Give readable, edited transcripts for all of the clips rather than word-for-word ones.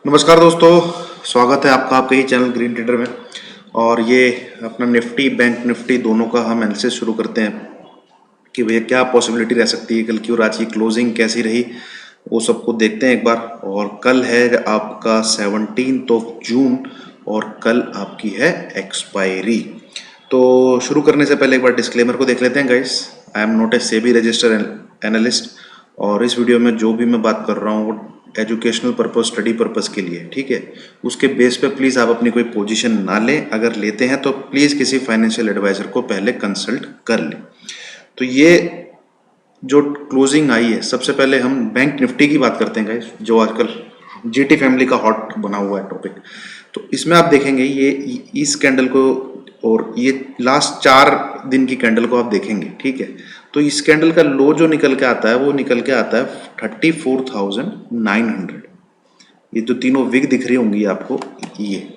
नमस्कार दोस्तों, स्वागत है आपका आपके ही चैनल ग्रीन ट्रेडर में। और ये अपना निफ्टी बैंक निफ्टी दोनों का हम एनालिसिस शुरू करते हैं कि भैया क्या पॉसिबिलिटी रह सकती है कल की और आज की क्लोजिंग कैसी रही, वो सबको देखते हैं एक बार। और कल है आपका 17 जून और कल आपकी है एक्सपायरी। तो शुरू करने से पहले एक बार डिस्क्लेमर को देख लेते हैं guys. I am not a SEBI registered analyst और इस वीडियो में जो भी मैं बात कर रहा हूँ वो एजुकेशनल पर्पस, स्टडी पर्पस के लिए, ठीक है। उसके बेस पे प्लीज़ आप अपनी कोई पोजीशन ना लें। अगर लेते हैं तो प्लीज़ किसी फाइनेंशियल एडवाइजर को पहले कंसल्ट कर लें। तो ये जो क्लोजिंग आई है, सबसे पहले हम बैंक निफ्टी की बात करते हैं गाइस, जो आजकल जीटी फैमिली का हॉट बना हुआ है टॉपिक। तो इसमें आप देखेंगे ये इस कैंडल को और ये लास्ट 4 दिन की कैंडल को आप देखेंगे, ठीक है। तो इस कैंडल का लो जो निकल के आता है वो निकल के आता है 34,900। ये जो तीनों विग दिख रही होंगी आपको, ये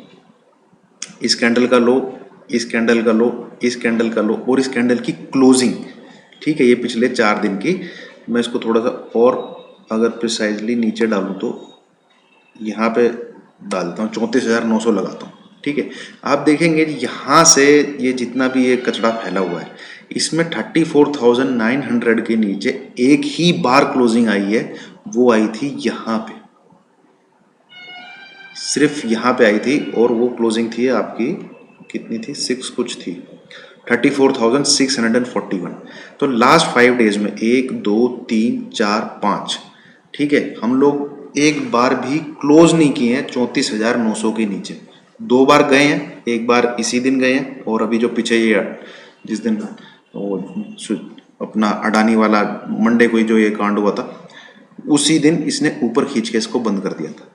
इस कैंडल का लो, इस कैंडल का लो, इस कैंडल का लो और इस कैंडल की क्लोजिंग, ठीक है। ये पिछले 4 दिन की। मैं इसको थोड़ा सा और अगर प्रिसाइजली नीचे डालूं तो यहाँ पे डालता हूँ 34,900 लगाता हूँ, ठीक है। आप देखेंगे यहाँ से ये जितना भी ये कचरा फैला हुआ है, इसमें 34,900 के नीचे एक ही बार क्लोजिंग आई है, वो आई थी यहाँ पे, सिर्फ यहाँ पे आई थी। और वो क्लोजिंग थी आपकी कितनी थी, 6 कुछ थी, 34,641। तो लास्ट 5 डेज में 1 2 3 4 5, ठीक है, हम लोग एक बार भी क्लोज नहीं किए हैं 34,900 के नीचे। 2 बार गए हैं, एक बार इसी दिन गए हैं और अभी जो पीछे ये जिस दिन वो अपना अडानी वाला मंडे को जो ये कांड हुआ था, उसी दिन इसने ऊपर खींच के इसको बंद कर दिया था,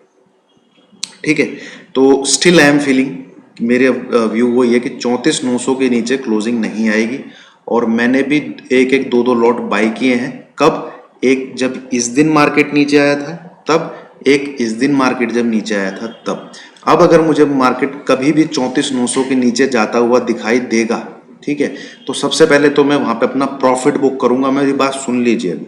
ठीक है। तो स्टिल आई एम फीलिंग, मेरे व्यू वो ये कि 34,900 के नीचे क्लोजिंग नहीं आएगी। और मैंने भी एक एक दो लॉट बाई किए हैं। कब? एक जब इस दिन मार्केट नीचे आया था तब, एक इस दिन मार्केट जब नीचे आया था तब। अब अगर मुझे मार्केट कभी भी 34,900 के नीचे जाता हुआ दिखाई देगा, ठीक है, तो सबसे पहले तो मैं वहां पे अपना प्रॉफिट बुक करूंगा। मेरी बात सुन लीजिए अभी,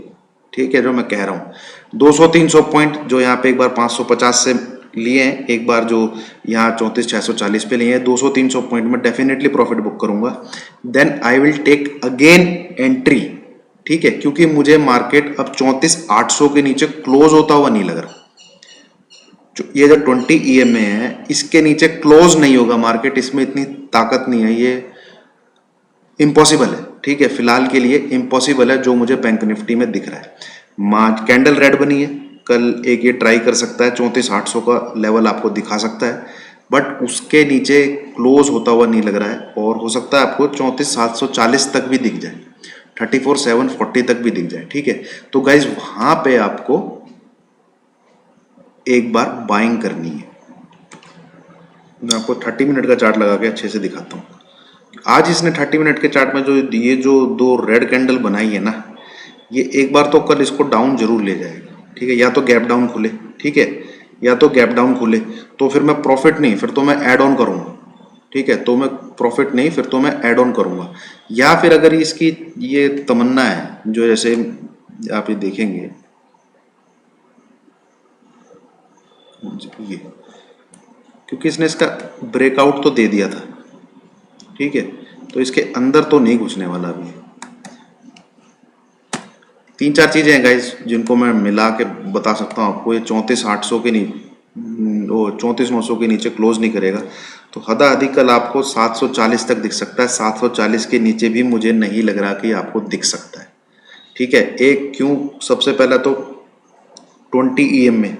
ठीक है, जो मैं कह रहा हूँ 200-300 पॉइंट जो यहाँ पे एक बार 550 से लिए हैं, एक बार जो यहाँ 34,640 पे लिए हैं, 200-300 पॉइंट में डेफिनेटली प्रॉफिट बुक करूंगा। Then I will take again entry, ठीक है, क्योंकि मुझे मार्केट अब 34,800 के नीचे क्लोज होता हुआ नहीं लग रहा। ये जो 20 EMA है इसके नीचे क्लोज नहीं होगा मार्केट, इसमें इतनी ताकत नहीं है, ये इम्पॉसिबल है, ठीक है, फिलहाल के लिए इम्पॉसिबल है जो मुझे बैंक निफ्टी में दिख रहा है। कैंडल रेड बनी है, कल एक ये ट्राई कर सकता है, 34,800 का लेवल आपको दिखा सकता है, बट उसके नीचे क्लोज होता हुआ नहीं लग रहा है। और हो सकता है आपको 34,740 तक भी दिख जाए, 34,740 तक भी दिख जाए, ठीक है। तो गाइज वहां पे आपको एक बार बाइंग करनी है। मैं आपको 30 मिनट का चार्ट लगा के अच्छे से दिखाता हूँ। आज इसने 30 मिनट के चार्ट में जो 2 रेड कैंडल बनाई है ना, ये एक बार तो कल इसको डाउन जरूर ले जाएगा, ठीक है। या तो गैप डाउन खुले, ठीक है, या तो गैप डाउन खुले, तो फिर मैं प्रॉफिट नहीं, फिर तो मैं ऐड ऑन करूंगा, ठीक है। तो मैं प्रॉफिट नहीं, फिर तो मैं ऐड ऑन करूंगा। या फिर अगर इसकी ये तमन्ना है, जो जैसे आप ये देखेंगे, ये क्योंकि इसने इसका ब्रेकआउट तो दे दिया था, ठीक है, तो इसके अंदर तो नहीं घुसने वाला अभी। 3-4 चीजें हैं गाइस जिनको मैं मिला के बता सकता हूँ आपको। ये 34,800 के नीचे, 34,900 के नीचे क्लोज नहीं करेगा तो हदा अधिक कल आपको 740 तक दिख सकता है। 740 के नीचे भी मुझे नहीं लग रहा कि आपको दिख सकता है, ठीक है। एक क्यों, सबसे पहला तो 20 EMA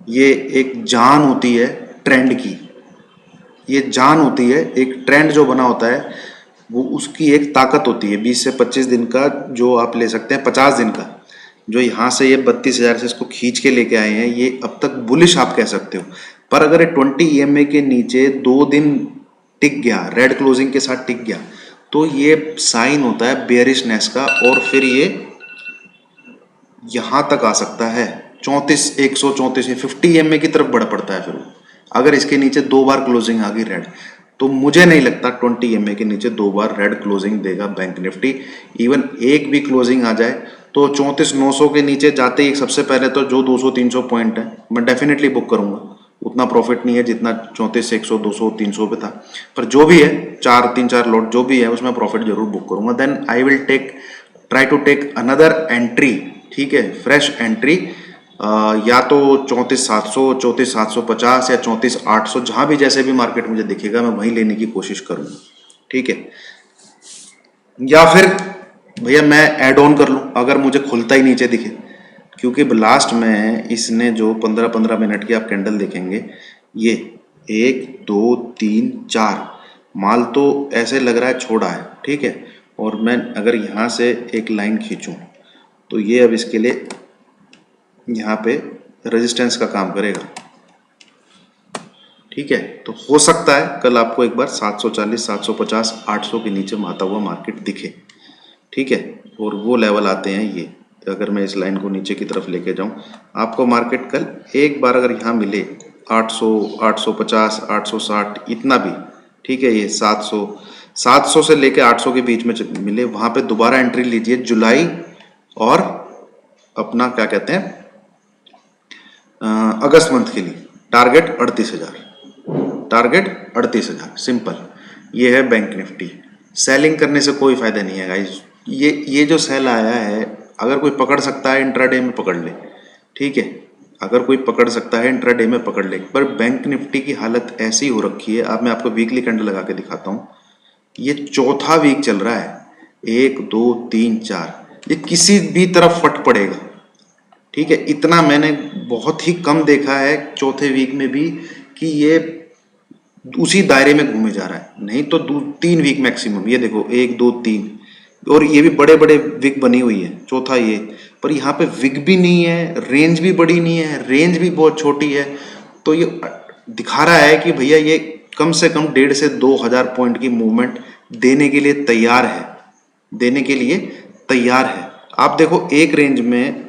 ये एक जान होती है ट्रेंड की, ये जान होती है, एक ट्रेंड जो बना होता है वो उसकी एक ताकत होती है। 20 से 25 दिन का जो आप ले सकते हैं, 50 दिन का जो यहाँ से ये 32,000 से इसको खींच के लेके आए हैं, ये अब तक बुलिश आप कह सकते हो। पर अगर ये 20 EMA के नीचे 2 दिन टिक गया, रेड क्लोजिंग के साथ टिक गया, तो ये साइन होता है बेयरिशनेस का और फिर ये यहाँ तक आ सकता है 134 50 EMA की तरफ बढ़ पड़ता है। फिर अगर इसके नीचे 2 बार क्लोजिंग आ गई रेड, तो मुझे नहीं लगता 20 EMA के नीचे 2 बार रेड क्लोजिंग देगा बैंक निफ्टी। इवन एक भी क्लोजिंग आ जाए तो 34,900 के नीचे जाते ही सबसे पहले तो जो 200-300 पॉइंट है मैं डेफिनेटली बुक करूंगा। उतना प्रॉफिट नहीं है जितना 34,100 200-300 पे था, पर जो भी है 4-3-4 लॉट जो भी है उसमें प्रॉफिट जरूर बुक करूंगा। Then I will try to take another entry, ठीक है, फ्रेश एंट्री, या तो 34,700, 34,750 या 34,800, जहां भी जैसे भी मार्केट मुझे दिखेगा मैं वहीं लेने की कोशिश करूंगा, ठीक है। या फिर भैया मैं ऐड ऑन कर लूं अगर मुझे खुलता ही नीचे दिखे, क्योंकि लास्ट में इसने जो 15-15 मिनट की आप कैंडल देखेंगे, ये 1 2 3 4 माल तो ऐसे लग रहा है छोड़ा है, ठीक है। और मैं अगर यहाँ से एक लाइन खींचूं तो ये अब इसके लिए यहाँ पे रेजिस्टेंस का काम करेगा, ठीक है। तो हो सकता है कल आपको एक बार 740, 750, 800 के नीचे आता हुआ मार्केट दिखे, ठीक है। और वो लेवल आते हैं ये, अगर मैं इस लाइन को नीचे की तरफ लेके जाऊं, आपको मार्केट कल एक बार अगर यहाँ मिले 800, 850, 860 इतना भी, ठीक है, ये 700 से लेके 800 के बीच में मिले, वहां पे दोबारा एंट्री लीजिए जुलाई और अपना क्या कहते हैं अगस्त मंथ के लिए। Target 38,000, target 38,000 simple. ये है बैंक निफ्टी। सेलिंग करने से कोई फायदा नहीं है गाइस। ये जो सेल आया है, अगर कोई पकड़ सकता है इंट्राडे में पकड़ ले, ठीक है, अगर कोई पकड़ सकता है इंट्राडे में पकड़ ले। पर बैंक निफ्टी की हालत ऐसी हो रखी है, अब मैं आपको वीकली कैंडल लगा के दिखाता हूँ। ये चौथा वीक चल रहा है, 1 2 3 4, ये किसी भी तरफ फट पड़ेगा, ठीक है। इतना मैंने बहुत ही कम देखा है चौथे वीक में भी कि ये उसी दायरे में घूमे जा रहा है, नहीं तो 2-3 वीक मैक्सिमम। ये देखो 1 2 3, और ये भी बड़े बड़े विग बनी हुई है, चौथा ये। पर यहाँ पे विग भी नहीं है, रेंज भी बड़ी नहीं है, रेंज भी बहुत छोटी है। तो ये दिखा रहा है कि भैया ये कम से कम 1,500 से 2,000 पॉइंट की मूवमेंट देने के लिए तैयार है, देने के लिए तैयार है। आप देखो एक रेंज में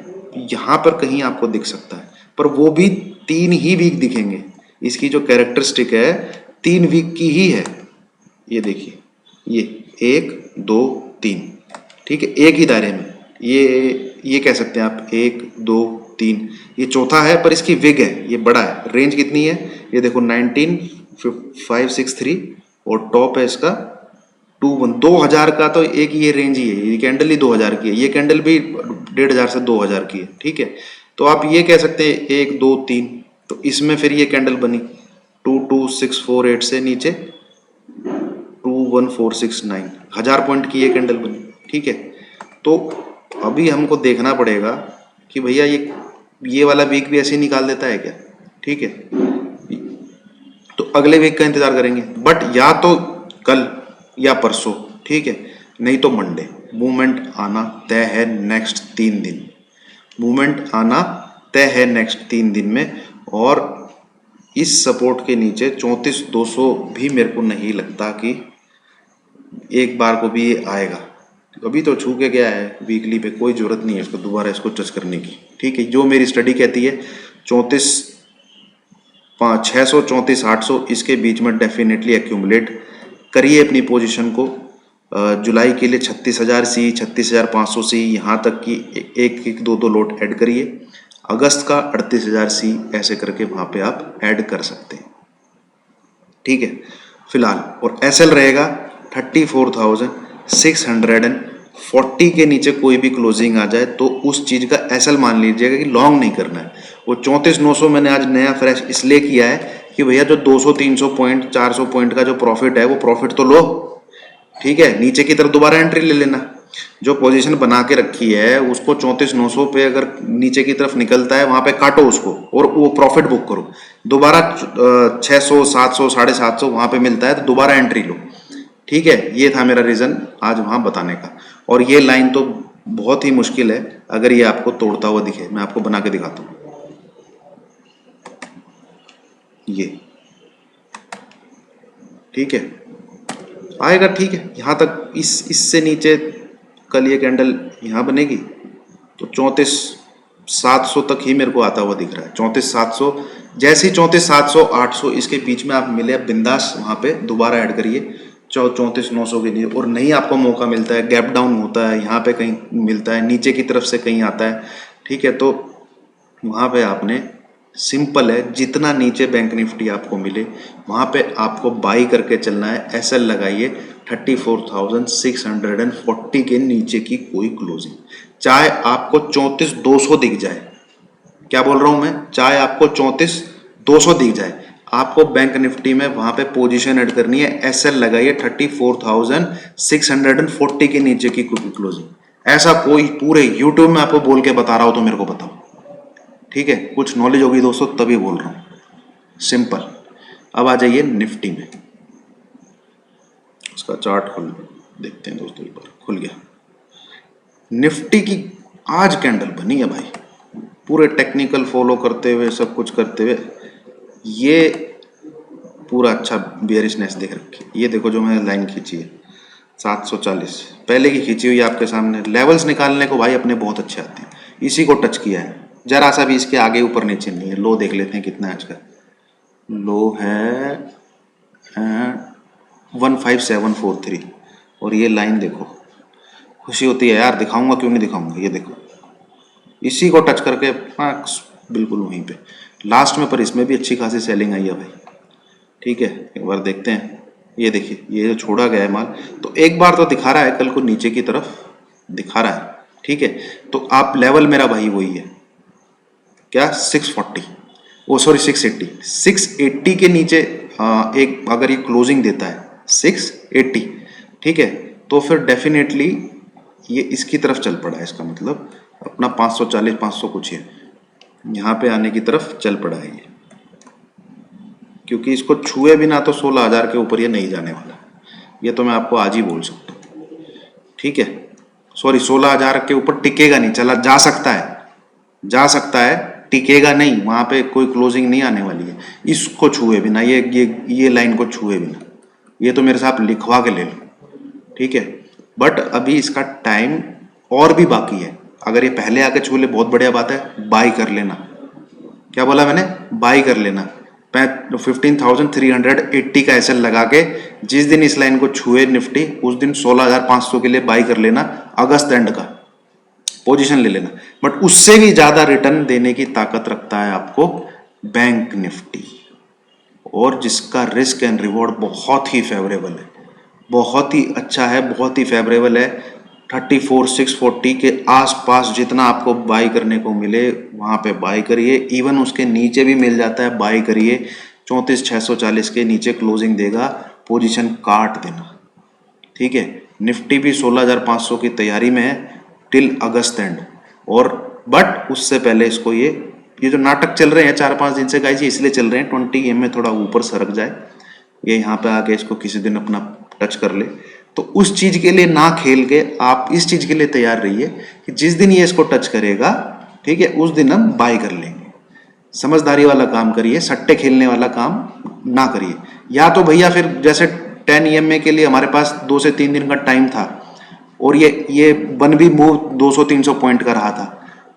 यहाँ पर कहीं आपको दिख सकता है, पर वो भी 3 ही वीक दिखेंगे। इसकी जो कैरेक्टरिस्टिक है 3 वीक की ही है। ये देखिए, ये 1 2 3, ठीक है, एक ही दायरे में। ये कह सकते हैं आप 1 2 3, ये चौथा है पर इसकी विग है, ये बड़ा है। रेंज कितनी है ये देखो 19,563 और टॉप है इसका 21। 2,000 का तो एक ये रेंज ही है, ये कैंडल ही 2,000 की है, ये कैंडल भी 1,500 से 2,000 की है, ठीक है। तो आप ये कह सकते हैं 1 2 3, तो इसमें फिर ये कैंडल बनी 22,648 से नीचे 21,469, 1,000 पॉइंट की ये कैंडल बनी, ठीक है। तो अभी हमको देखना पड़ेगा कि भैया ये वाला वीक भी ऐसे ही निकाल देता है क्या, ठीक है। तो अगले वीक का इंतजार करेंगे, बट या तो कल या परसों, ठीक है, नहीं तो मंडे मूवमेंट आना तय है। नेक्स्ट 3 दिन मूवमेंट आना तय है नेक्स्ट 3 दिन में। और इस सपोर्ट के नीचे 34,200 भी मेरे को नहीं लगता कि एक बार को भी ये आएगा। अभी तो छू के गया है वीकली पे, कोई जरूरत नहीं है इसको दोबारा इसको टच करने की, ठीक है। जो मेरी स्टडी कहती है 34,600 34,800 इसके बीच में डेफिनेटली एक्यूमुलेट करिए अपनी पोजीशन को। जुलाई के लिए 36,000 सी, 36,500 सी, यहाँ तक कि एक 2 लोट ऐड करिए। अगस्त का 38,000 सी, ऐसे करके वहाँ पे आप ऐड कर सकते हैं, ठीक है, फिलहाल। और एसएल रहेगा 34,640 के नीचे कोई भी क्लोजिंग आ जाए तो उस चीज का एसएल मान लीजिएगा कि लॉन्ग नहीं करना है। वो 34,900 मैंने आज नया फ्रेश इसलिए किया है कि भैया जो 200-300 पॉइंट 400 पॉइंट का जो प्रॉफिट है वो प्रॉफिट तो लो, ठीक है, नीचे की तरफ दोबारा एंट्री ले लेना। जो पोजीशन बना के रखी है उसको 34,900 पे अगर नीचे की तरफ निकलता है वहां पे काटो उसको और वो प्रॉफिट बुक करो। दोबारा 600 700 750 वहां पे मिलता है तो दोबारा एंट्री लो, ठीक है। ये था मेरा रीजन आज वहां बताने का। और ये लाइन तो बहुत ही मुश्किल है अगर ये आपको तोड़ता हुआ दिखे, मैं आपको बना के दिखाता हूं। ये ठीक है, आएगा, ठीक है, यहां तक। इससे नीचे कल ये कैंडल यहां बनेगी तो 34,700 तक ही मेरे को आता हुआ दिख रहा है। 34,700, जैसे ही 34,700 800 इसके बीच में आप मिले, बिंदास वहां पे दोबारा ऐड करिए 34,900 के नीचे, और नहीं आपको मौका मिलता है, गैप डाउन होता है, यहाँ पे कहीं मिलता है, नीचे की तरफ से कहीं आता है, ठीक है, तो वहाँ पे आपने सिंपल है, जितना नीचे बैंक निफ्टी आपको मिले वहाँ पे आपको बाई करके चलना है। एसएल लगाइए 34,640 के नीचे की कोई क्लोजिंग, चाहे आपको 34,200 दिख जाए, क्या बोल रहा हूँ मैं, चाहे आपको 34,200 दिख जाए, आपको बैंक निफ्टी में वहां पे पोजीशन ऐड करनी है। एसएल लगाइए 34,640 के नीचे की क्लोजिंग। ऐसा कोई पूरे यूट्यूब में आपको बोल के बता रहा हो तो मेरे को बताओ, ठीक है, कुछ नॉलेज होगी दोस्तों तभी बोल रहा हूं, सिंपल। अब आ जाइए निफ्टी में, उसका चार्ट खोल देखते हैं दोस्तों, एक बार खुल गया। निफ्टी की आज कैंडल बनी है भाई, पूरे टेक्निकल फॉलो करते हुए, सब कुछ करते हुए, ये पूरा अच्छा बेयरिशनेस देख रखी है। ये देखो जो मैंने लाइन खींची है 740 पहले की खींची हुई आपके सामने। लेवल्स निकालने को भाई अपने बहुत अच्छे आते हैं, इसी को टच किया है, जरा सा भी इसके आगे ऊपर नीचे नहीं है। लो देख लेते हैं कितना है आज का, लो है 15743, और ये लाइन देखो, खुशी होती है यार, दिखाऊंगा क्यों नहीं दिखाऊंगा, ये देखो इसी को टच करके बिल्कुल वहीं पे लास्ट में, पर इसमें भी अच्छी खासी सेलिंग आई है भाई, ठीक है। एक बार देखते हैं, ये देखिए ये जो छोड़ा गया है माल, तो एक बार तो दिखा रहा है, कल को नीचे की तरफ दिखा रहा है, ठीक है। तो आप लेवल मेरा भाई वही है, क्या 640, ओ सॉरी 680 के नीचे एक अगर ये क्लोजिंग देता है 680, ठीक है, तो फिर डेफिनेटली ये इसकी तरफ चल पड़ा है, इसका मतलब अपना 540 500 कुछ है, यहाँ पे आने की तरफ चल पड़ा है ये, क्योंकि इसको छुए बिना तो 16,000 के ऊपर ये नहीं जाने वाला, ये तो मैं आपको आज ही बोल सकता हूँ, ठीक है। सॉरी 16,000 के ऊपर टिकेगा नहीं, चला जा सकता है, टिकेगा नहीं, वहां पे कोई क्लोजिंग नहीं आने वाली है इसको छुए बिना, ये लाइन को छुए बिना, ये तो मेरे साथ लिखवा के ले लो, ठीक है। बट अभी इसका टाइम और भी बाकी है, अगर ये पहले आके छू ले बहुत बढ़िया बात है, बाई कर लेना, क्या बोला मैंने, बाई कर लेना। 15,380 का एसएल लगा के जिस दिन इस लाइन को छुए निफ्टी, उस दिन 16,500 के लिए बाई कर लेना, अगस्त एंड का पोजीशन ले लेना। बट उससे भी ज्यादा रिटर्न देने की ताकत रखता है आपको बैंक निफ्टी, और जिसका रिस्क एंड रिवॉर्ड बहुत ही फेवरेबल है, बहुत ही अच्छा है, बहुत ही फेवरेबल है। 34,640 के आसपास जितना आपको बाई करने को मिले वहां पे बाई करिए, इवन उसके नीचे भी मिल जाता है बाई करिए। 34,640 के नीचे क्लोजिंग देगा, पोजीशन काट देना, ठीक है। निफ्टी भी 16,500 की तैयारी में है टिल अगस्त एंड, और बट उससे पहले इसको ये जो नाटक चल रहे हैं 4-5 दिन से गाइस, इसलिए चल रहे हैं 20 EM में थोड़ा ऊपर सरक जाए, ये यहाँ पे आके इसको किसी दिन अपना टच कर ले, तो उस चीज के लिए ना खेल के आप इस चीज के लिए तैयार रहिए कि जिस दिन ये इसको टच करेगा, ठीक है, उस दिन हम बाय कर लेंगे। समझदारी वाला काम करिए, सट्टे खेलने वाला काम ना करिए। या तो भैया फिर जैसे 10 EMA के लिए हमारे पास 2 से 3 दिन का टाइम था, और ये बन भी मूव 200-300 पॉइंट का रहा था,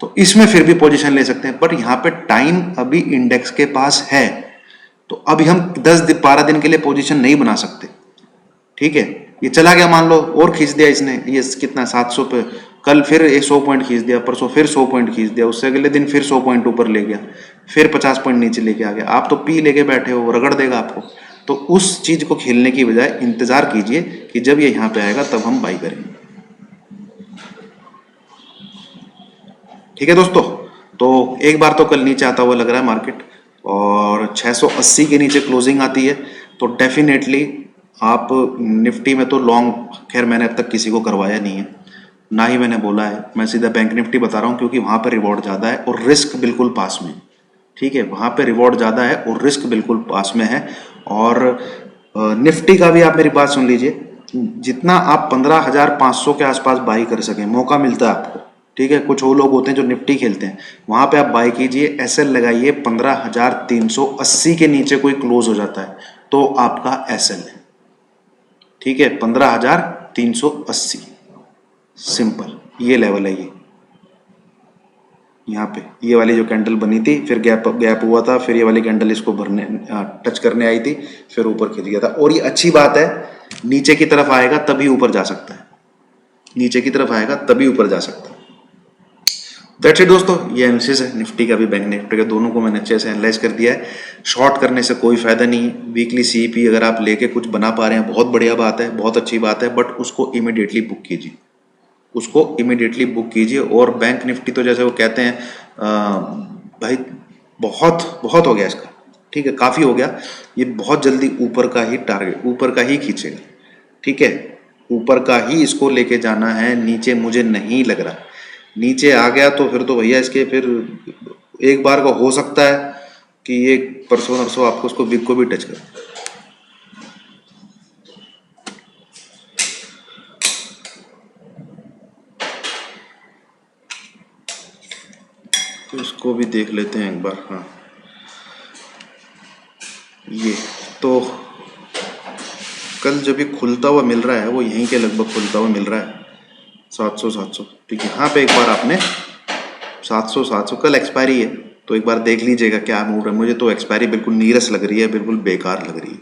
तो इसमें फिर भी पोजीशन ले सकते हैं। बट यहाँ पे टाइम अभी इंडेक्स के पास है, तो अभी हम 10-12 दिन के लिए पोजीशन नहीं बना सकते, ठीक है। ये चला गया मान लो, और खींच दिया इसने, ये कितना 700 पे, कल फिर 100 पॉइंट खींच दिया, परसों फिर 100 पॉइंट खींच दिया, उससे अगले दिन फिर 100 पॉइंट ऊपर ले गया, फिर 50 पॉइंट नीचे लेके आ गया। आप तो पी लेके बैठे हो, रगड़ देगा आपको। तो उस चीज को खेलने की बजाय इंतजार कीजिए कि जब ये यहाँ पे आएगा तब हम बाई करेंगे, ठीक है दोस्तों। तो एक बार तो कल नीचे आता हुआ लग रहा है मार्केट, और 680 के नीचे क्लोजिंग आती है तो डेफिनेटली आप निफ्टी में तो लॉन्ग, खैर मैंने अब तक किसी को करवाया नहीं है, ना ही मैंने बोला है, मैं सीधा बैंक निफ्टी बता रहा हूँ, क्योंकि वहाँ पर रिवॉर्ड ज़्यादा है और रिस्क बिल्कुल पास में, ठीक है। वहाँ पे रिवॉर्ड ज़्यादा है और रिस्क बिल्कुल पास में है। और निफ्टी का भी आप मेरी बात सुन लीजिए, जितना आप 15,500 के आसपास बाई कर सकें, मौका मिलता है आपको, ठीक है। कुछ वो लोग होते हैं जो निफ्टी खेलते हैं, वहां पे आप बाई कीजिए, एसएल लगाइए, 15,380 के नीचे कोई क्लोज हो जाता है तो आपका एसएल है, ठीक है, 15,380, सिंपल, ये लेवल है। ये यहाँ पे ये वाली जो कैंडल बनी थी, फिर गैप हुआ था, फिर ये वाली कैंडल इसको भरने टच करने आई थी, फिर ऊपर खिंच गया था। और ये अच्छी बात है नीचे की तरफ आएगा तभी ऊपर जा सकता है, नीचे की तरफ आएगा तभी ऊपर जा सकता है। दैट्स इट दोस्तों, ये एनालिसिस है निफ्टी का भी बैंक निफ्टी का, दोनों को मैंने अच्छे से एनालाइज कर दिया है। शॉर्ट करने से कोई फायदा नहीं है। वीकली सीईपी अगर आप लेके कुछ बना पा रहे हैं बहुत बढ़िया बात है, बहुत अच्छी बात है, बट उसको इमीडिएटली बुक कीजिए, उसको इमीडिएटली बुक कीजिए। और बैंक निफ्टी तो जैसे वो कहते हैं भाई बहुत बहुत हो गया इसका, ठीक है, काफ़ी हो गया, ये बहुत जल्दी ऊपर का ही टारगेट, ऊपर का ही खींचेगा, ठीक है, ऊपर का ही इसको लेके जाना है, नीचे मुझे नहीं लग रहा। नीचे आ गया तो फिर तो भैया इसके फिर एक बार का हो सकता है कि ये परसों नरसों आपको उसको बिग को भी टच कर। तो इसको भी देख लेते हैं एक बार। हाँ, ये तो कल जब ये खुलता हुआ मिल रहा है वो यहीं के लगभग खुलता हुआ मिल रहा है 700 ठीक है। यहाँ पे एक बार आपने 700 कल एक्सपायरी है तो एक बार देख लीजिएगा क्या मूव रहा है। मुझे तो एक्सपायरी बिल्कुल नीरस लग रही है, बिल्कुल बेकार लग रही है,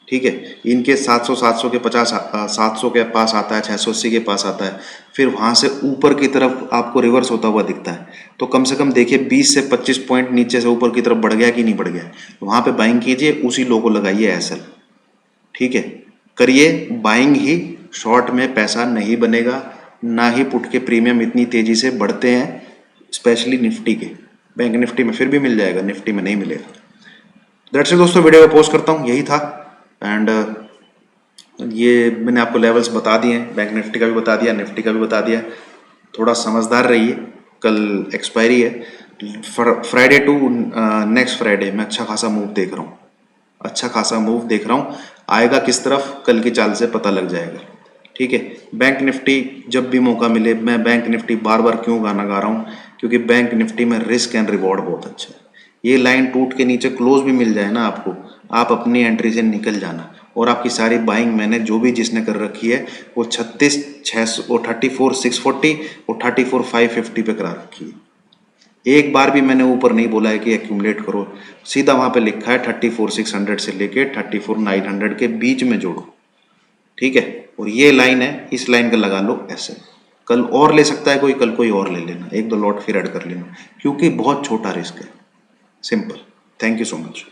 ठीक है। इनके 700 के 50 700 के पास आता है, 680 के पास आता है, फिर वहाँ से ऊपर की तरफ आपको रिवर्स होता हुआ दिखता है। तो कम से कम देखिए 20 से 25 पॉइंट नीचे से ऊपर की तरफ बढ़ गया कि नहीं बढ़ गया, वहाँ पे बाइंग कीजिए, उसी लो को लगाइए एसएल, ठीक है, करिए बाइंग ही। शॉर्ट में पैसा नहीं बनेगा, ना ही पुट के प्रीमियम इतनी तेजी से बढ़ते हैं, स्पेशली निफ्टी के। बैंक निफ्टी में फिर भी मिल जाएगा, निफ्टी में नहीं मिलेगा। दैट्स इट दोस्तों, वीडियो को पोस्ट करता हूँ, यही था। एंड ये मैंने आपको लेवल्स बता दिए हैं, बैंक निफ्टी का भी बता दिया, निफ्टी का भी बता दिया। थोड़ा समझदार रहिए, कल एक्सपायरी है। फ्राइडे टू नेक्स्ट फ्राइडे मैं अच्छा खासा मूव देख रहा हूँ, अच्छा खासा मूव देख रहा हूँ। आएगा किस तरफ कल की चाल से पता लग जाएगा, ठीक है। बैंक निफ्टी जब भी मौका मिले, मैं बैंक निफ्टी बार बार क्यों गाना गा रहा हूँ, क्योंकि बैंक निफ्टी में रिस्क एंड रिवॉर्ड बहुत अच्छा है। ये लाइन टूट के नीचे क्लोज भी मिल जाए ना आपको, आप अपनी एंट्री से निकल जाना। और आपकी सारी बाइंग मैंने जो भी जिसने कर रखी है वो 36,600 34,640 और 34,550 पे करा रखी है। एक बार भी मैंने ऊपर नहीं बोला है कि एक्यूमुलेट करो, सीधा वहां पे लिखा है 34,600 से लेके 34,900 के बीच में जोड़ो, ठीक है। और ये लाइन है, इस लाइन का लगा लो ऐसे। कल और ले सकता है कोई, कल कोई और ले लेना, एक दो लॉट फिर ऐड कर लेना, क्योंकि बहुत छोटा रिस्क है। Simple. Thank you so much.